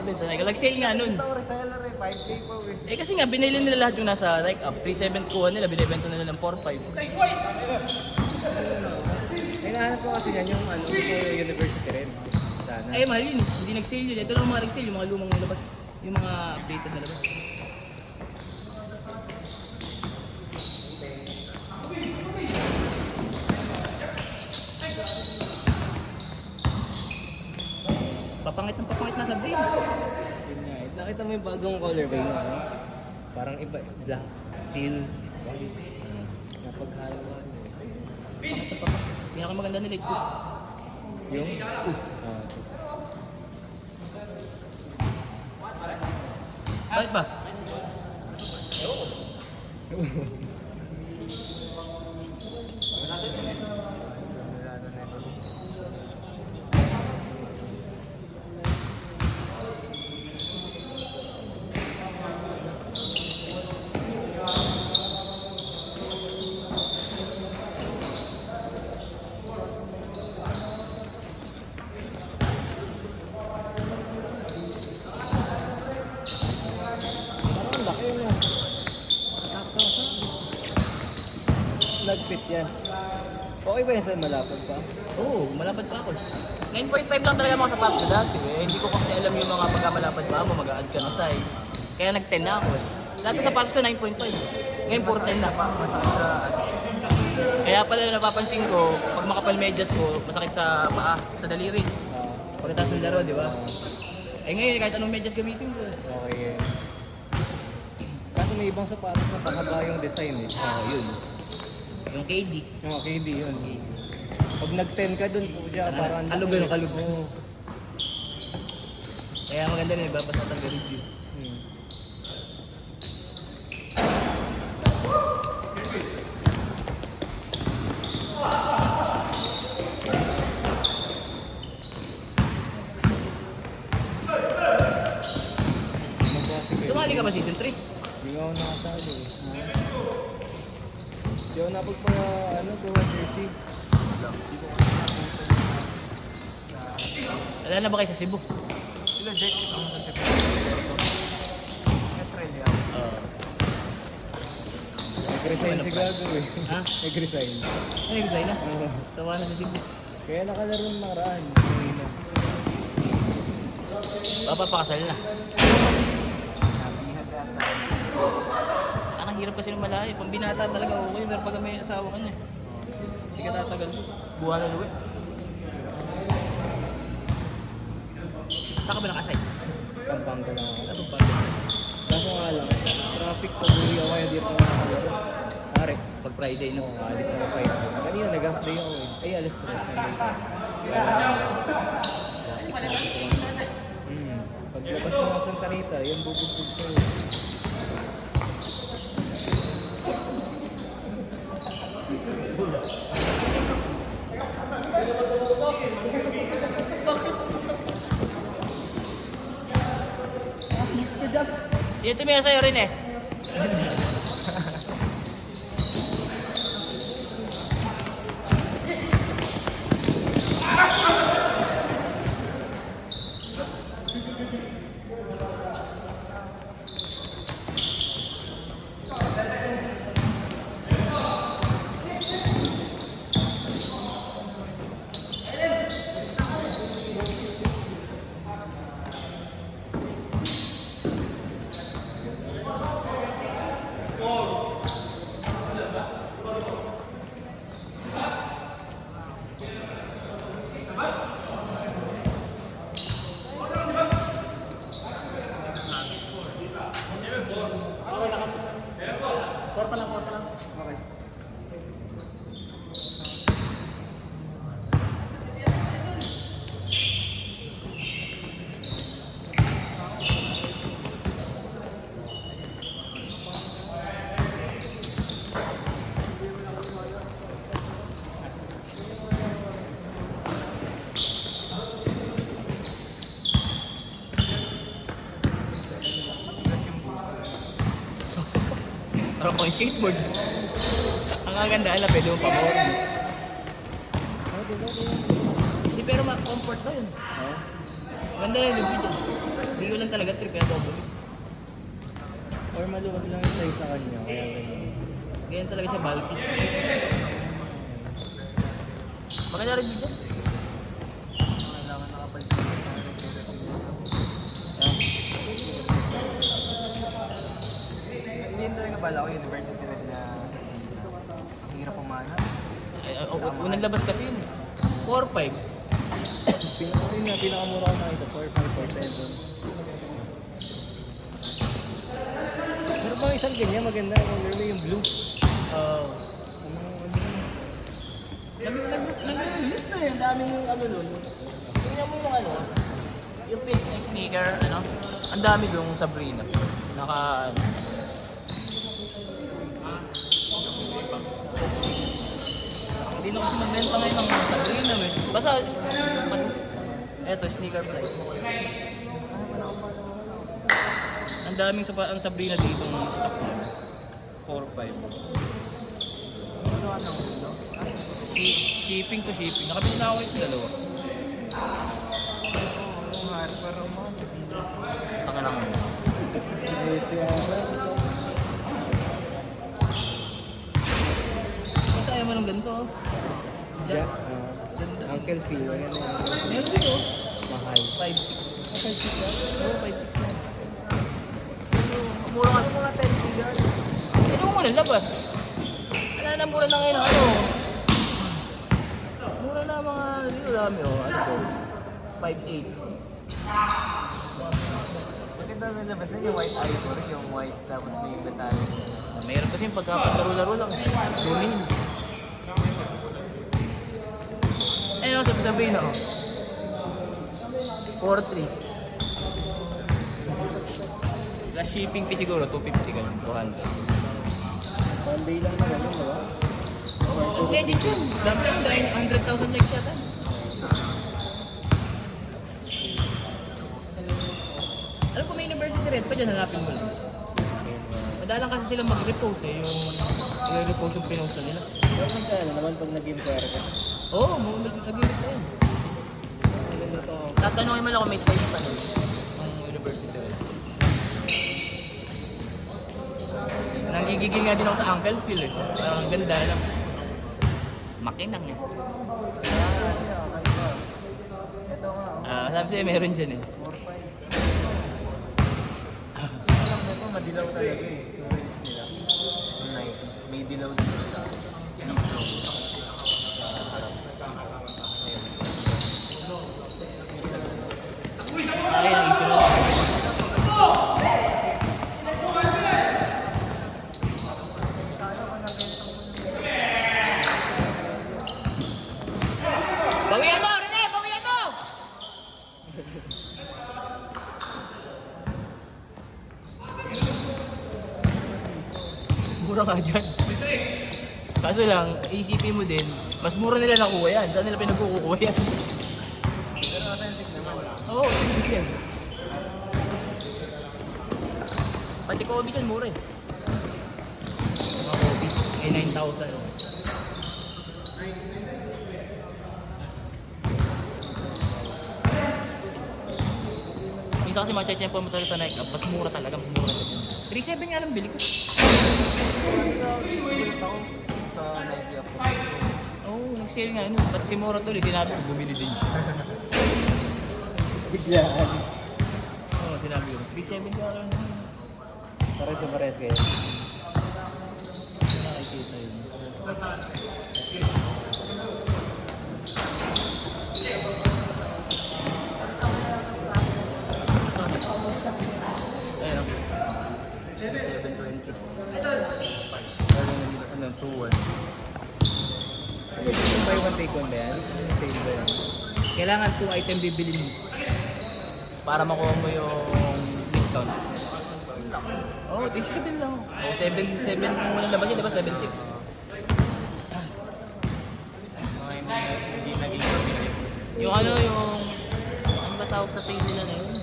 3.7 sa Nike. Nag-sale nga nun. Ito, reseller eh, 5K pa eh. Eh kasi nga, binili nila lahat yung nasa Nike up. 3.7 kuha nila, binibenta nila ng 4.5. Hinahanap ko kasi yan yung ano, sa university rin. Sana. Eh, mahal yun. Hindi nag-sale yun. Ito lang mga nag-sale, yung mga lumang labas. Yung mga updated na labas. Papangit na sa brain. Yun nga eh. Nakita mo yung bagong colorway mo, ano? Parang iba, black, teal, white. Napaghalo-halo. Hindi ako maganda nila ito. Yung? Bakit ba? Parang laki no. Nagpit yan. Okay ba yan sa malapad pa? Oo, malapad pa ako. 9.5 lang talaga mga sapatos ko dati eh. Hindi ko kasi alam yung mga pagkamalapad pa mo, mag-a-add ka ng size. Kaya nag-10 na ako eh. Dati sa sapatos ko 9.5. Ngayon 4.10 na. Masakit sa Kaya pala napapansin ko, pag makapal medyas ko, masakit sa paa, sa daliri. Pagkatapos ng laro, di ba? Eh ngayon, kahit anong medyas gamitin ko. okay eh. Kaso may ibang sapatos na pakaba yung design eh. Yun. Yung KD. Oo, KD yun. Pag nag-10 ka dun po siya, parang... Kalug yun, kalug. Oo. Kaya maganda rin, babasa ng review. Sumali ka ba season 3? Hindi nga ako nakasali eh. Hindi ako napagpa, ano, gawa jersey. Wala na ba kayo sa Cebu? Sila Jack, ang sa Cebu. Australia. Nag-resign si Gago eh. Ha? Nag-resign. Ay, resign na. Oo. Sawa na sa Cebu. Kaya nakalaro ng nakaraan. Kanina. Papapakasal na. Nabihad ata. Ang hirap kasi ng malayo. Pang binata talaga okay. Pero pag may asawa ka niya, hindi ka tatagal. Buwan na luwi. Saan ka ba nakasay? Pampanga lang ako. Ano ba? Kaso nga lang, traffic pag uwi ako kaya dito ako nakalaro. Pare, Pag Friday no? alis ako 5. Kanina nag-half day ako eh. Ay, alis 3 Paglabas mo ng Santa Rita, yan bubugbog sa'yo. Sino tumira sa'yo rin eh? Parang pang skateboard. Ang aganda ala, pwede mo pa-more. Hindi pero ma-comfort ba yun? Ha? Ganda na yung video. Hindi ko lang talaga trip kaya double. Or maluwag lang yung size sa kanya, kaya ganyan. Ganyan talaga siya bulky. Maganda rin dito. Kailangan nakapalit sa Hindi talaga bala ko university red na sa Pilipinas. Ang hirap pumanap. Unang labas kasi yun. 4-5. Pinakamura ko nakita, 4,547. Pero pang isang ganyan, maganda ang colorway yung blue. Nag-release na yun. Daming ano nun. Tingnan mo yung ano. Yung page ng sneaker, ano. Ang dami yung Sabrina. Naka, ano. Hindi na kasi magbenta ngayon ng mga Sabrina, eh. Basta, eto, sneaker fly. Ang daming ang Sabrina dito ng stock mo. 4-5. Shipping to shipping. Nakabili na ako ito dalawa. Taka lang. Ito ayaw mo ng ganito. Jack. Uncle Phil, ano yan? Meron dito. Mahal. 5-6. 5-6 ba? Oo, 5-6 na. Mura nga. Mga 10 million. Ito mo muna labas. Wala na mura na ngayon ano. Mura na mga dito dami oh. Ano to? 5-8. Maganda may labas na yung white ivory, yung white tapos may metallic. Mayroon kasi yung pagkapaglaro-laro lang. Lumin. Ayun oh, sabi-sabihin oh. 4-3. Plus shipping fee siguro, 250 ganun, 200. One day lang na ganun, diba? Oh, legend yun. Dami lang, dahil 100,000 likes yata. Alam ko may university red pa dyan, hanapin mo lang. Madalang kasi silang mag-repost eh, yung i-repost yung pinost nila. Pero magkano naman pag naging pera ka? Oo, nag-repost na yun. Tatanungin mo lang kung may size pa nun, ng university red. Nangigigil nga din ako sa Uncle Phil eh. Parang ang ganda lang. Makinang eh. Ito nga, Sabi sa'yo meron dyan eh. 4-5. Alam mo ito, madilaw talaga eh. Yung range nila. Yung Nike. May dilaw dito sa dito. Sa harap. Ay, na-issue na lang. Bawian mo, Rene! Bawian mo! Mura ka dyan. Kaso lang, isipin mo din, mas mura nila nakuha yan. Saan nila pinagkukuha yan? Pero authentic naman. Oo, authentic yan. Pati Kobe dyan, mura eh. Mga Kobe, ay 9,000. Minsan kasi matcha-champo mo talaga sa Nike, mas mura talaga, mas mura siya. 3.7 nga lang bili ko. Gulat ako sa Nike ako. Oo, nag-sale nga yun. Pati si Mora tuloy, sinabi ko, bumili din siya. Biglaan. Oo, sinabi ko, 3.7 ka lang. Parang sa pares kayo. Nakikita yun. Ayun. 720. Ano, 2-1. Yung buy one take one ba yan? Sale ba yan? Kailangan 2 item bibili mo para makuha mo yung discount. Oo, oh, ka din lang. Oh, 7 kung walang labas yun, diba? 7.6. Hindi naging pamilya. Yung ano ba tawag sa sale nila na yun?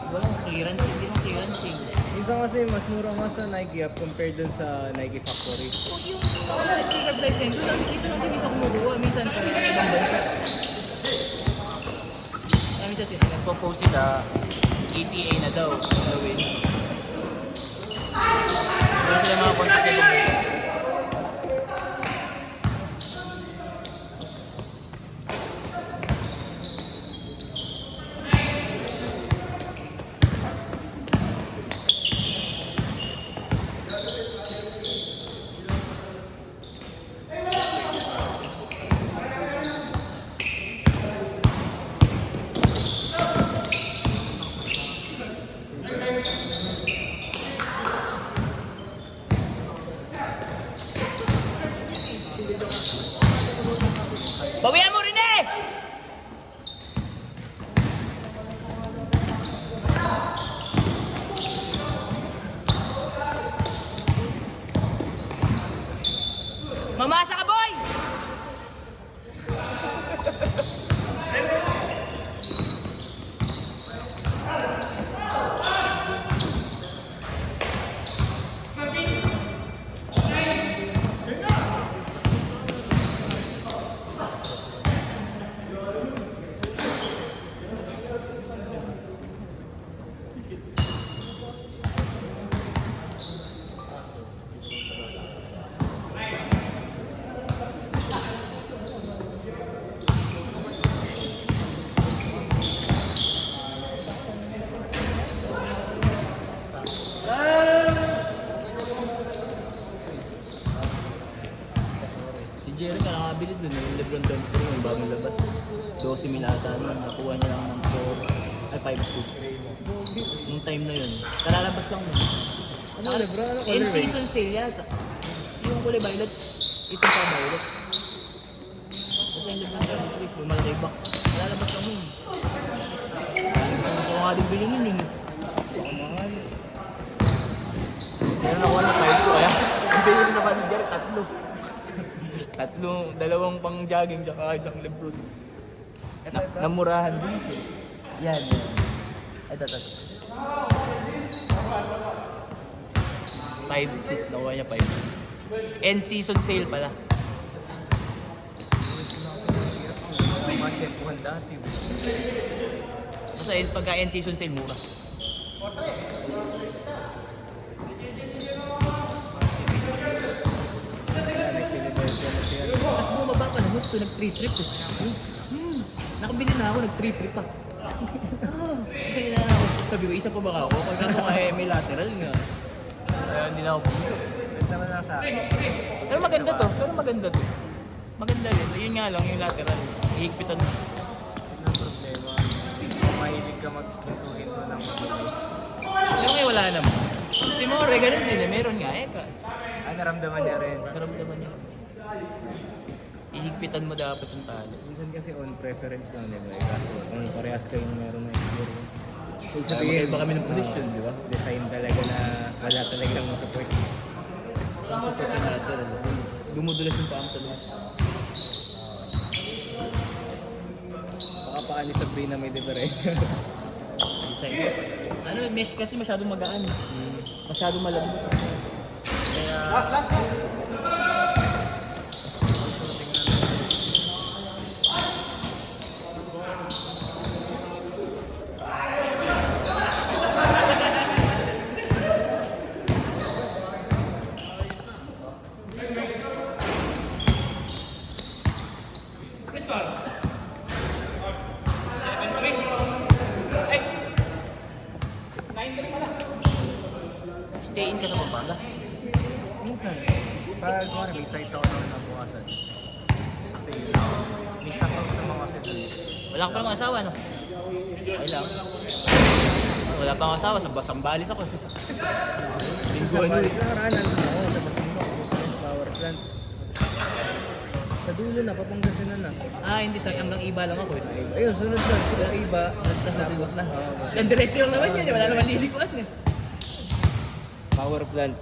Walang clearance, hindi mo clearance eh. Minsan kasi mas mura nga sa Nike app compared dun sa Nike Factory. Huwag yung sneaker blind time, doon dito natin isa kumukuha, minsan sa ibang bansa. Minsan kasi nagpo-post sila, ETA na daw, gawin. Wala sila mga contact sa loob. Bawian mo rin eh! Mamasa ka, boy! Si Jerry ka nakabili dun, yung Lebron Dome ko yung bagong labas. 12 mil ata nun, nakuha niya lang ng 4, 5-2. Nung time na yun. Kalalabas lang nun. Ano, Lebron? Ano color, In-season sale yata. Yung kulay violet, ito pa violet. Kasi yung Lebron Dome ko, yung malaki back. Kalalabas lang nun. Gusto ko nga din bilhin yun eh. Mahal. Meron ako na 5 kaya ang binili sa passenger, tatlo. Dalawang pang jogging tsaka isang Lebron. Namurahan din siya. Yan. Ito. 5, nakuha niya 5. End season sale pala. Mga check-one dati. Basta pagka end season sale, mura. Tapos bumaba pa na gusto, nag-3 trip eh. Nakabili na ako, nag-3 trip pa. Nakabili na ako. Sabi ko, isa pa ba ako? Pagkaso nga may lateral nga. Kaya hindi na ako pumunta. Ito naman lang sa akin. Pero maganda to. Maganda rin. Yun nga lang, yung lateral. Ihigpitan mo. Ito ang problema. Kung mahilig ka maghinto-hinto ng mabilis. Pero ngayon wala naman. Si More, ganun din eh. Meron nga eh. Naramdaman niya rin. Naramdaman niya. Ihigpitan mo dapat yung tali. Minsan kasi on preference lang nila. Kaso kung parehas kayong meron na experience. So, Magkaiba kami ng position, di ba? Design talaga na wala talagang support. Ang support yung lateral. Dumudulas yung paa mo sa loob. Baka paa ni Sabrina may diferensya. Design. Ano, mesh kasi masyadong magaan. Masyadong malambot. Kaya... Stay in ka sa Pampanga. Minsan, pag may site ako naman nabukasan. Stay lang. May stock out naman kasi doon. Wala ka palang asawa, no? Okay lang. Wala pa akong asawa, sambalis ako. Linggo ano eh. Nakaraanan ako sa Basimbo. Power plant. Sa dulo na, Papangasinan na. Ah, hindi sa hanggang iba lang ako eh. Ayun, sunod lang. Sila iba. Tapos nasilot na. Ang diretso lang naman yun, wala naman lilikuan eh. Power plant.